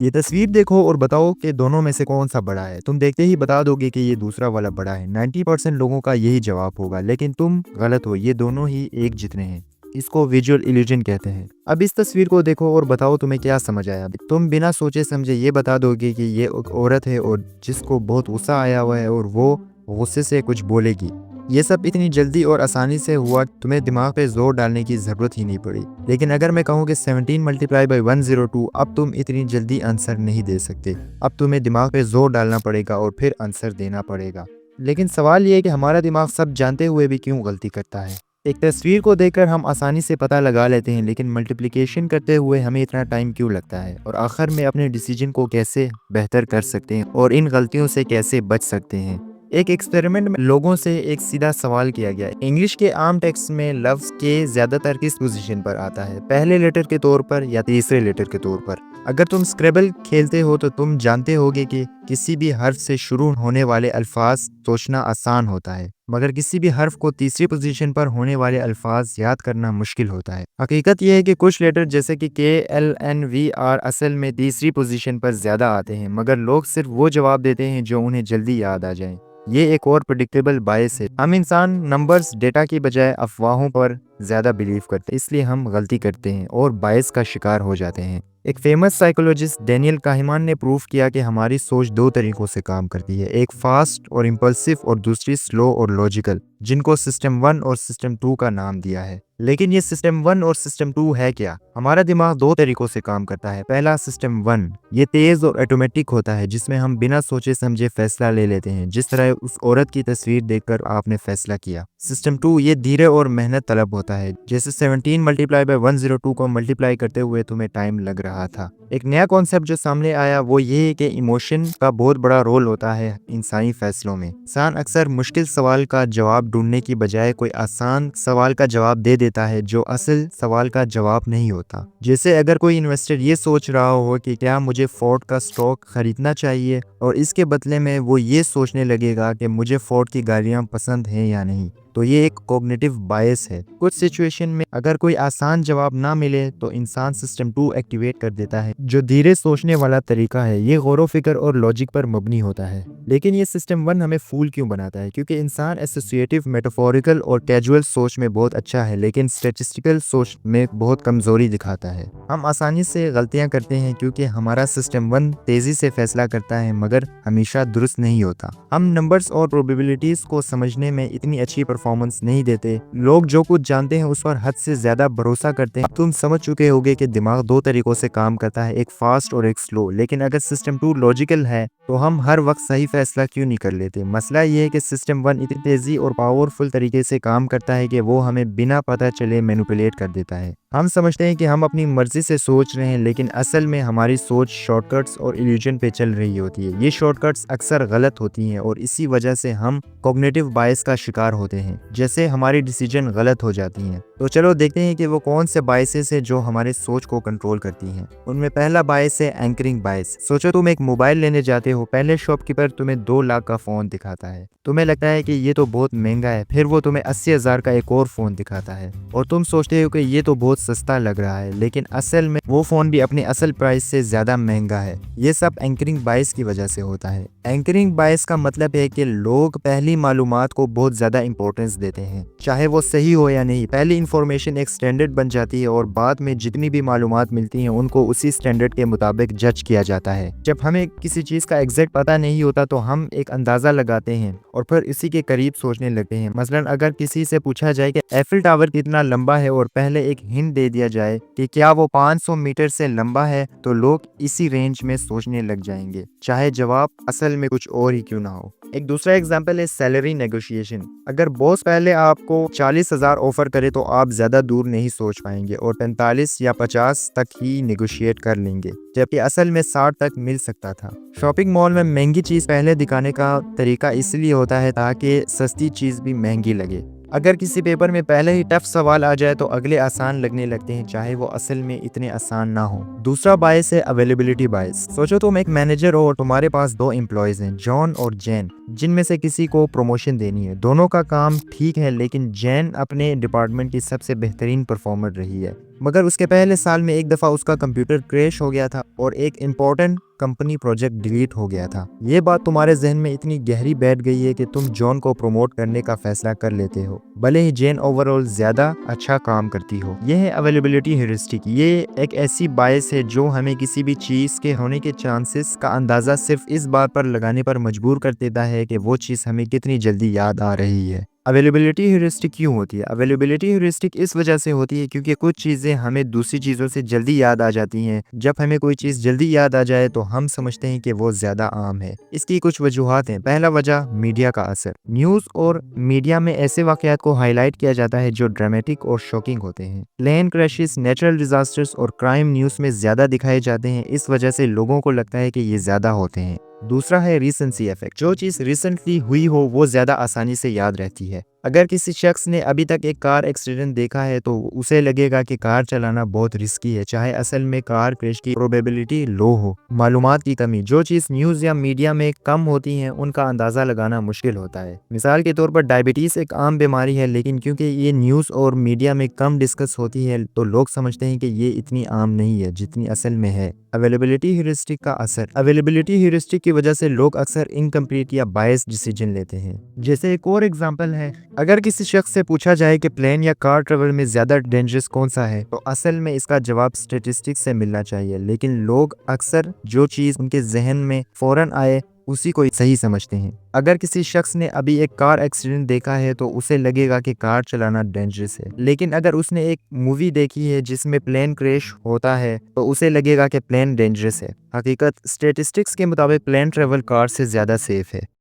ये तस्वीर देखो और बताओ कि दोनों में से कौन सा बड़ा है। तुम देखते ही बता दोगे कि ये दूसरा वाला बड़ा है। 90% लोगों का यही जवाब होगा, लेकिन तुम गलत हो। ये दोनों ही एक जितने हैं। इसको विजुअल इल्यूजन कहते हैं। अब इस तस्वीर को देखो और बताओ तुम्हें क्या समझ आया। तुम बिना सोचे समझे ये बता दोगे कि ये एक औरत है और जिसको बहुत गुस्सा आया हुआ है और वो गुस्से से कुछ बोलेगी। ये सब इतनी जल्दी और आसानी से हुआ, तुम्हें दिमाग पे जोर डालने की ज़रूरत ही नहीं पड़ी। लेकिन अगर मैं कहूँ कि 17 मल्टीप्लाई बाई 102, अब तुम इतनी जल्दी आंसर नहीं दे सकते। अब तुम्हें दिमाग पे जोर डालना पड़ेगा और फिर आंसर देना पड़ेगा। लेकिन सवाल ये है कि हमारा दिमाग सब जानते हुए भी क्यों गलती करता है। एक तस्वीर को देखकर हम आसानी से पता लगा लेते हैं, लेकिन मल्टीप्लिकेशन करते हुए हमें इतना टाइम क्यों लगता है। और आखिर में अपने डिसीजन को कैसे बेहतर कर सकते हैं और इन गलतियों से कैसे बच सकते हैं। एक एक्सपेरिमेंट में लोगों से एक सीधा सवाल किया गया। इंग्लिश के आम टेक्स्ट में लफ्ज के ज्यादातर किस पोजीशन पर आता है, पहले लेटर के तौर पर या तीसरे लेटर के तौर पर। अगर तुम स्क्रेबल खेलते हो तो तुम जानते होगे कि किसी भी हर्फ से शुरू होने वाले अल्फाज सोचना आसान होता है, मगर किसी भी हर्फ को तीसरी पोजीशन पर होने वाले अल्फाज याद करना मुश्किल होता है। हकीकत यह है कि कुछ लेटर जैसे कि KLNVR असल में तीसरी पोजीशन पर ज्यादा आते हैं, मगर लोग सिर्फ वो जवाब देते हैं जो उन्हें जल्दी याद आ जाए। ये एक और प्रेडिक्टेबल बायस है। हम इंसान नंबर्स डेटा की बजाय अफवाहों पर ज्यादा बिलीव करते हैं, इसलिए हम गलती करते हैं और बायस का शिकार हो जाते हैं। एक फेमस साइकोलॉजिस्ट डेनियल काहिमान ने प्रूव किया कि हमारी सोच दो तरीकों से काम करती है, एक फास्ट और इम्पल्सिव और दूसरी स्लो और लॉजिकल, जिनको सिस्टम 1 और सिस्टम 2 का नाम दिया है। लेकिन ये सिस्टम 1 और सिस्टम 2 है क्या? हमारा दिमाग दो तरीकों से काम करता है। पहला सिस्टम 1, ये तेज और ऑटोमेटिक होता है, जिसमें हम बिना सोचे समझे फैसला ले लेते हैं, जिस तरह उस औरत की तस्वीर देखकर आपने फैसला किया। सिस्टम 2 ये धीरे और मेहनत तलब होता है, जैसे 17 मल्टीप्लाई बाय 102 को मल्टीप्लाई करते हुए तुम्हें टाइम लग रहा था। एक नया कॉन्सेप्ट जो सामने आया वो ये है कि इमोशन का बहुत बड़ा रोल होता है इंसानी फैसलों में। इंसान अक्सर मुश्किल सवाल का जवाब ढूंढने की बजाय कोई आसान सवाल का जवाब दे देता है जो असल सवाल का जवाब नहीं होता। जैसे अगर कोई इन्वेस्टर ये सोच रहा हो कि क्या मुझे फोर्ड का स्टॉक खरीदना चाहिए, और इसके बदले में वो ये सोचने लगेगा कि मुझे फोर्ड की गाड़ियां पसंद हैं या नहीं, तो ये एक कॉग्निटिव बायस है। कुछ सिचुएशन में अगर कोई आसान जवाब ना मिले तो इंसान सिस्टम 2 एक्टिवेट कर देता है, जो धीरे सोचने वाला तरीका है। ये गौर फिक्र और लॉजिक पर मबनी होता है। लेकिन ये सिस्टम 1 हमें फूल क्यों बनाता है? क्योंकि इंसान एसोसिएटिव, मेटाफोरिकल और कैजुअल सोच में बहुत अच्छा है, लेकिन स्टैटिस्टिकल सोच में बहुत कमजोरी दिखाता है। हम आसानी से गलतियां करते हैं क्योंकि हमारा सिस्टम 1 तेजी से फैसला करता है, मगर हमेशा दुरुस्त नहीं होता। हम नंबर्स और प्रोबेबिलिटीज को समझने में इतनी अच्छी परफॉर्मेंस नहीं देते। लोग जो कुछ जानते हैं उस पर हद से ज्यादा भरोसा करते हैं। तुम समझ चुके होगे कि दिमाग दो तरीकों से काम करता है, एक फास्ट और एक स्लो। लेकिन अगर सिस्टम 2 लॉजिकल है तो हम हर वक्त सही फैसला क्यों नहीं कर लेते? मसला ये है कि सिस्टम 1 इतनी तेजी और पावरफुल तरीके से काम करता है कि वो हमें बिना पता चले मैनिपुलेट कर देता है। हम समझते हैं कि हम अपनी मर्जी से सोच रहे हैं, लेकिन असल में हमारी सोच शॉर्टकट्स और इल्यूजन पे चल रही होती है। ये शॉर्टकट्स अक्सर गलत होती हैं और इसी वजह से हम कॉग्निटिव बायस का शिकार होते हैं, जैसे हमारी डिसीजन गलत हो जाती हैं। तो चलो देखते हैं कि वो कौन से बायसेस है जो हमारे सोच को कंट्रोल करती हैं। उनमें पहला बायस है एंकरिंग बायस। सोचो तुम एक मोबाइल लेने जाते हो, पहले शॉपकीपर तुम्हें 2 लाख का फोन दिखाता है। तुम्हें लगता है कि ये तो बहुत महंगा है, फिर वो तुम्हें 80,000 का एक और फोन दिखाता है और तुम सोचते हो कि ये तो बहुत सस्ता लग रहा है, लेकिन असल में वो फोन भी अपने असल प्राइस से ज्यादा महंगा है। ये सब एंकरिंग बायस की वजह से होता है। एंकरिंग बायस का मतलब है कि लोग पहली मालूमात को बहुत ज्यादा इंपॉर्टेंस देते हैं, चाहे वो सही हो या नहीं। पहली इंफॉर्मेशन एक स्टैंडर्ड बन जाती है और बाद में जितनी भी मालूमात मिलती हैं उनको उसी स्टैंडर्ड के मुताबिक जज किया जाता है। जब हमें किसी चीज का एग्जैक्ट पता नहीं होता तो हम एक अंदाजा लगाते हैं और फिर इसी के करीब सोचने लगते हैं। मसलन अगर किसी से पूछा जाए कि एफिल टावर कितना लंबा है और पहले एक हिंट दे दिया जाए कि क्या वो 500 मीटर से लंबा है, तो लोग इसी रेंज में सोचने लग जाएंगे, चाहे जवाब असल में कुछ और ही क्यों ना हो। एक दूसरा एग्जाम्पल है सैलरी नेगोशिएशन। अगर बॉस पहले आपको 40,000 ऑफर करे तो आप ज्यादा दूर नहीं सोच पाएंगे और 45 या 50 तक ही नेगोशिएट कर लेंगे, जबकि असल में 60 तक मिल सकता था। शॉपिंग मॉल में महंगी चीज पहले दिखाने का तरीका इसलिए होता है ताकि सस्ती चीज भी महंगी लगे। अगर किसी पेपर में पहले ही टफ सवाल आ जाए तो अगले आसान लगने लगते हैं, चाहे वो असल में इतने आसान ना हो। दूसरा बायस है अवेलेबिलिटी बायस। सोचो तुम एक मैनेजर हो और तुम्हारे पास दो एम्प्लॉयज हैं, जॉन और जैन, जिनमें से किसी को प्रमोशन देनी है। दोनों का काम ठीक है, लेकिन जैन अपने डिपार्टमेंट की सबसे बेहतरीन परफॉर्मर रही है, मगर उसके पहले साल में एक दफ़ा उसका कंप्यूटर क्रैश हो गया था और एक इम्पोर्टेंट कंपनी प्रोजेक्ट डिलीट हो गया था। ये बात तुम्हारे जहन में इतनी गहरी बैठ गई है कि तुम जॉन को प्रमोट करने का फैसला कर लेते हो, भले ही जैन ओवरऑल ज्यादा अच्छा काम करती हो। यह है अवेलेबिलिटी हेरिस्टिक। ये एक ऐसी बायस है जो हमें किसी भी चीज के होने के चांसेस का अंदाजा सिर्फ इस बात पर लगाने पर मजबूर कर देता है कि वो चीज हमें कितनी जल्दी याद आ रही है। अवेलेबिलिटी ह्यूरिस्टिक क्यों होती है? अवेलेबिलिटी ह्यूरिस्टिक इस वजह से होती है क्योंकि कुछ चीज़ें हमें दूसरी चीज़ों से जल्दी याद आ जाती हैं। जब हमें कोई चीज़ जल्दी याद आ जाए तो हम समझते हैं कि वो ज़्यादा आम है। इसकी कुछ वजूहात हैं। पहला वजह, मीडिया का असर। न्यूज़ और मीडिया में ऐसे वाक़यात को हाईलाइट किया जाता है जो ड्रामेटिक और शॉकिंग होते हैं। प्लेन क्रैशेस, नेचुरल डिजास्टर्स और क्राइम न्यूज़ में ज़्यादा दिखाए जाते हैं। इस वजह से लोगों को लगता है कि ये ज़्यादा होते हैं। दूसरा है रीसेंसी इफेक्ट। जो चीज़ रिसेंटली हुई हो वो ज़्यादा आसानी से याद रहती है। अगर किसी शख्स ने अभी तक एक कार एक्सीडेंट देखा है तो उसे लगेगा कि कार चलाना बहुत रिस्की है, चाहे असल में कार क्रैश की प्रोबेबिलिटी लो हो। मालूमात की कमी। जो चीज़ न्यूज़ या मीडिया में कम होती हैं उनका अंदाज़ा लगाना मुश्किल होता है। मिसाल के तौर पर डायबिटीज़ एक आम बीमारी है, लेकिन क्योंकि ये न्यूज़ और मीडिया में कम डिस्कस होती है तो लोग समझते हैं कि ये इतनी आम नहीं है जितनी असल में है। अवेलेबिलिटी ह्यूरिस्टिक का असर। अवेलेबिलिटी ह्यूरिस्टिक की वजह से लोग अक्सर इनकम्प्लीट या बायस डिसीजन लेते हैं। जैसे एक और एग्जांपल है, अगर किसी शख्स से पूछा जाए कि प्लेन या कार ट्रेवल में ज्यादा डेंजरस कौन सा है तो असल में इसका जवाब स्टेटिस्टिक्स से मिलना चाहिए, लेकिन लोग अक्सर जो चीज उनके जहन में फौरन आए उसी को सही समझते हैं। अगर किसी शख्स ने अभी एक कार एक्सीडेंट देखा है तो उसे लगेगा कि कार चलाना डेंजरस है, लेकिन अगर उसने एक मूवी देखी है जिसमें प्लेन क्रैश होता है तो उसे लगेगा कि प्लेन डेंजरस है। हकीकत, स्टेटिस्टिक्स के मुताबिक प्लेन ट्रेवल कार से ज्यादा सेफ है।